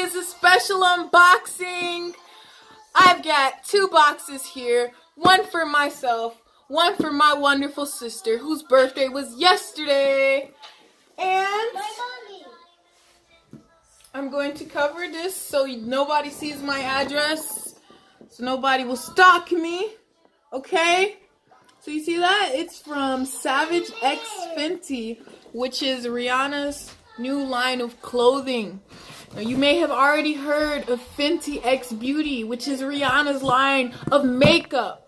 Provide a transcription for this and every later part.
is a special unboxing. I've got 2 boxes here. One for myself, one for my wonderful sister whose birthday was yesterday. And I'm going to cover this so nobody sees my address, so nobody will stalk me. Okay? So you see that? It's from Savage X Fenty, which is Rhianna's new line of clothing. Now you may have already heard of Fenty X Beauty, which is Rhianna's line of makeup.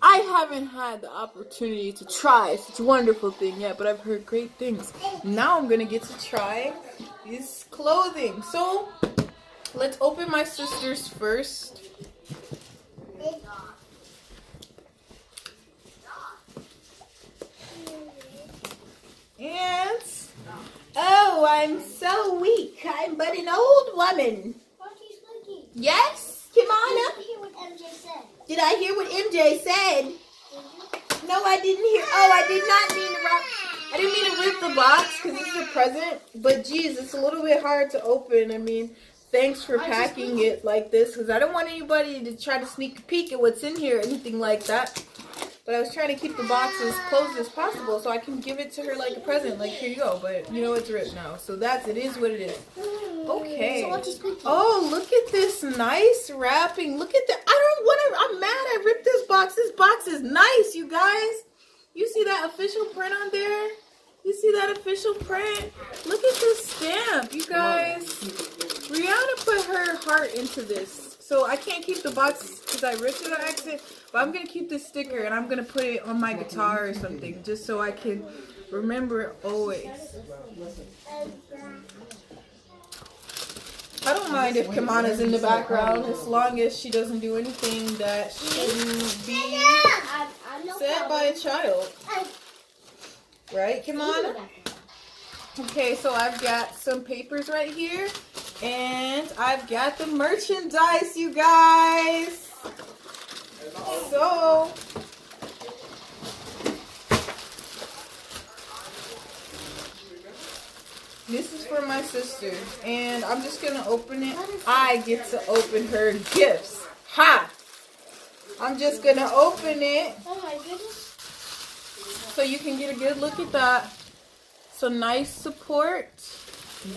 I haven't had the opportunity to try such a wonderful thing yet, but I've heard great things. Now I'm gonna get to try this clothing. So let's open my sister's first. And oh, I'm so weak. I'm but an old woman. Yes, Kimana? Did I hear what MJ said? No, I didn't hear. Oh, I did not mean to rip. I didn't mean to rip the box because this is a present. But geez, it's a little bit hard to open. I mean, thanks for packing it like this because I don't want anybody to try to sneak a peek at what's in here or anything like that. But I was trying to keep the box as closed as possible so I can give it to her like a present. Like, here you go. But you know it's ripped now. So it is what it is. Okay. Oh, look at this nice wrapping. Look at that. I'm mad I ripped this box. This box is nice, you guys. You see that official print on there? You see that official print? Look at this stamp, you guys. Rhianna put her heart into this. So I can't keep the box because I ripped it on accident. But I'm going to keep this sticker and I'm going to put it on my guitar or something. Just so I can remember it always. I don't mind if Kimana's in the background as long as she doesn't do anything that shouldn't be said by a child. Right, Kimana? Okay, so I've got some papers right here. And I've got the merchandise, you guys. So this is for my sister, and I'm just gonna open it. I get to open her gifts. Ha! I'm just gonna open it. Oh my goodness. So you can get a good look at that. So nice support.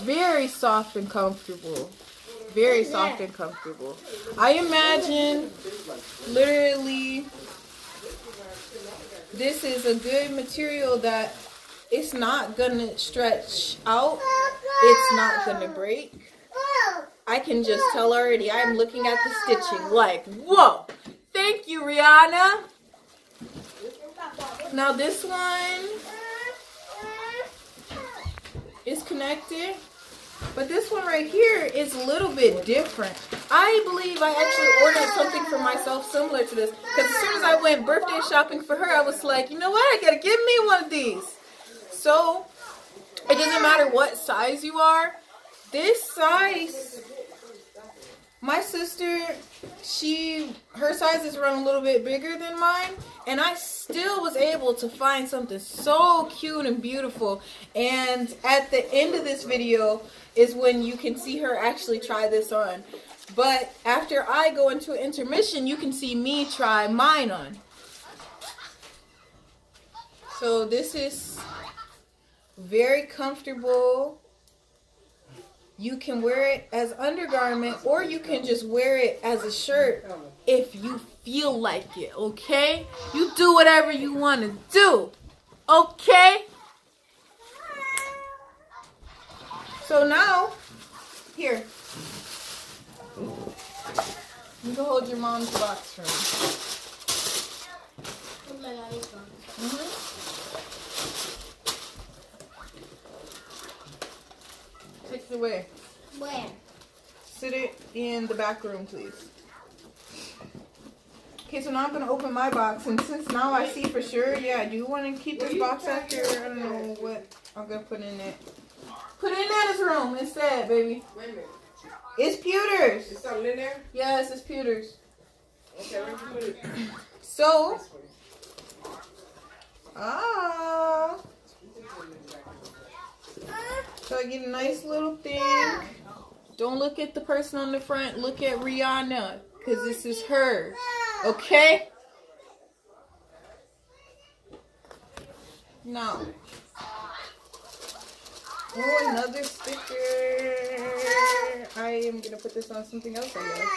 Very soft and comfortable. Very soft and comfortable. I imagine literally this is a good material that it's not gonna stretch out. It's not gonna break. I can just tell already. I'm looking at the stitching like, whoa! Thank you, Rhianna. Now this one is connected, but this one right here is a little bit different. I believe I actually ordered something for myself similar to this because as soon as I went birthday shopping for her, I was like, you know what? I gotta give me one of these. So it doesn't matter what size you are. This size, my sister, her sizes run a little bit bigger than mine, and I still was able to find something so cute and beautiful. And at the end of this video is when you can see her actually try this on. But after I go into an intermission, you can see me try mine on. So this is very comfortable. You can wear it as undergarment or you can just wear it as a shirt if you feel like it, okay? You do whatever you want to do, okay? So now, here. You can hold your mom's box for me. Take it away. Where? Sit it in the back room, please. Okay, so now I'm going to open my box. And since now I see for sure, yeah, I do want to keep this box after. I don't know what I'm going to put in it. Put it in Nana's room instead, baby. Wait a minute. It's pewters. Is something in there? Yes, it's pewters. Okay, where you put it? So, so I get a nice little thing. Don't look at the person on the front. Look at Rhianna, because this is her. Okay? No. Oh, another sticker. I am going to put this on something else, I guess.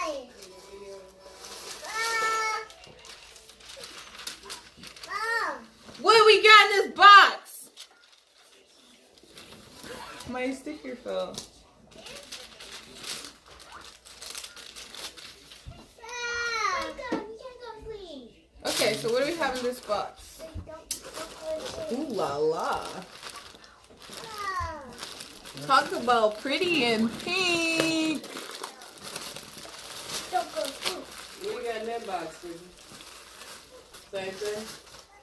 What do we got in this box? My sticker fell. Okay, so what do we have in this box? Ooh la la. Talk about pretty and pink. What you got in that box, Susan? Same thing?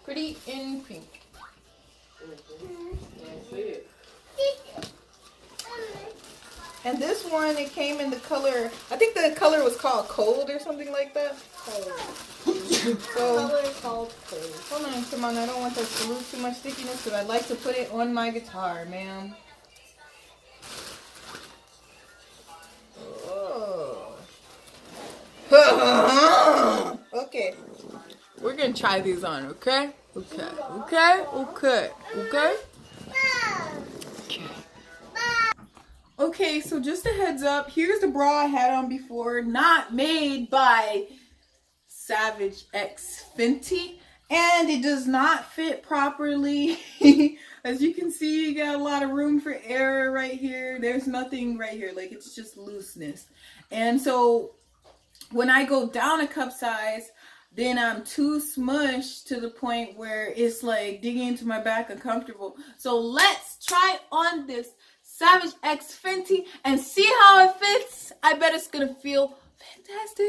Pretty in pink. I see it. And this one, it came in the color, I think the color was called Cold or something like that. Cold. So, Color called cold. hold on, come on, I don't want that to lose too much stickiness, but I'd like to put it on my guitar, ma'am. Oh. Okay. We're gonna try these on, okay? Okay. Okay? Okay. Okay? Okay, so just a heads up, here's the bra I had on before, not made by Savage X Fenty, and it does not fit properly. As you can see, you got a lot of room for error right here. There's nothing right here, like it's just looseness. And so when I go down a cup size, then I'm too smushed to the point where it's like digging into my back uncomfortable. So let's try on this Savage X Fenty and see how it fits. I bet it's gonna feel fantastic.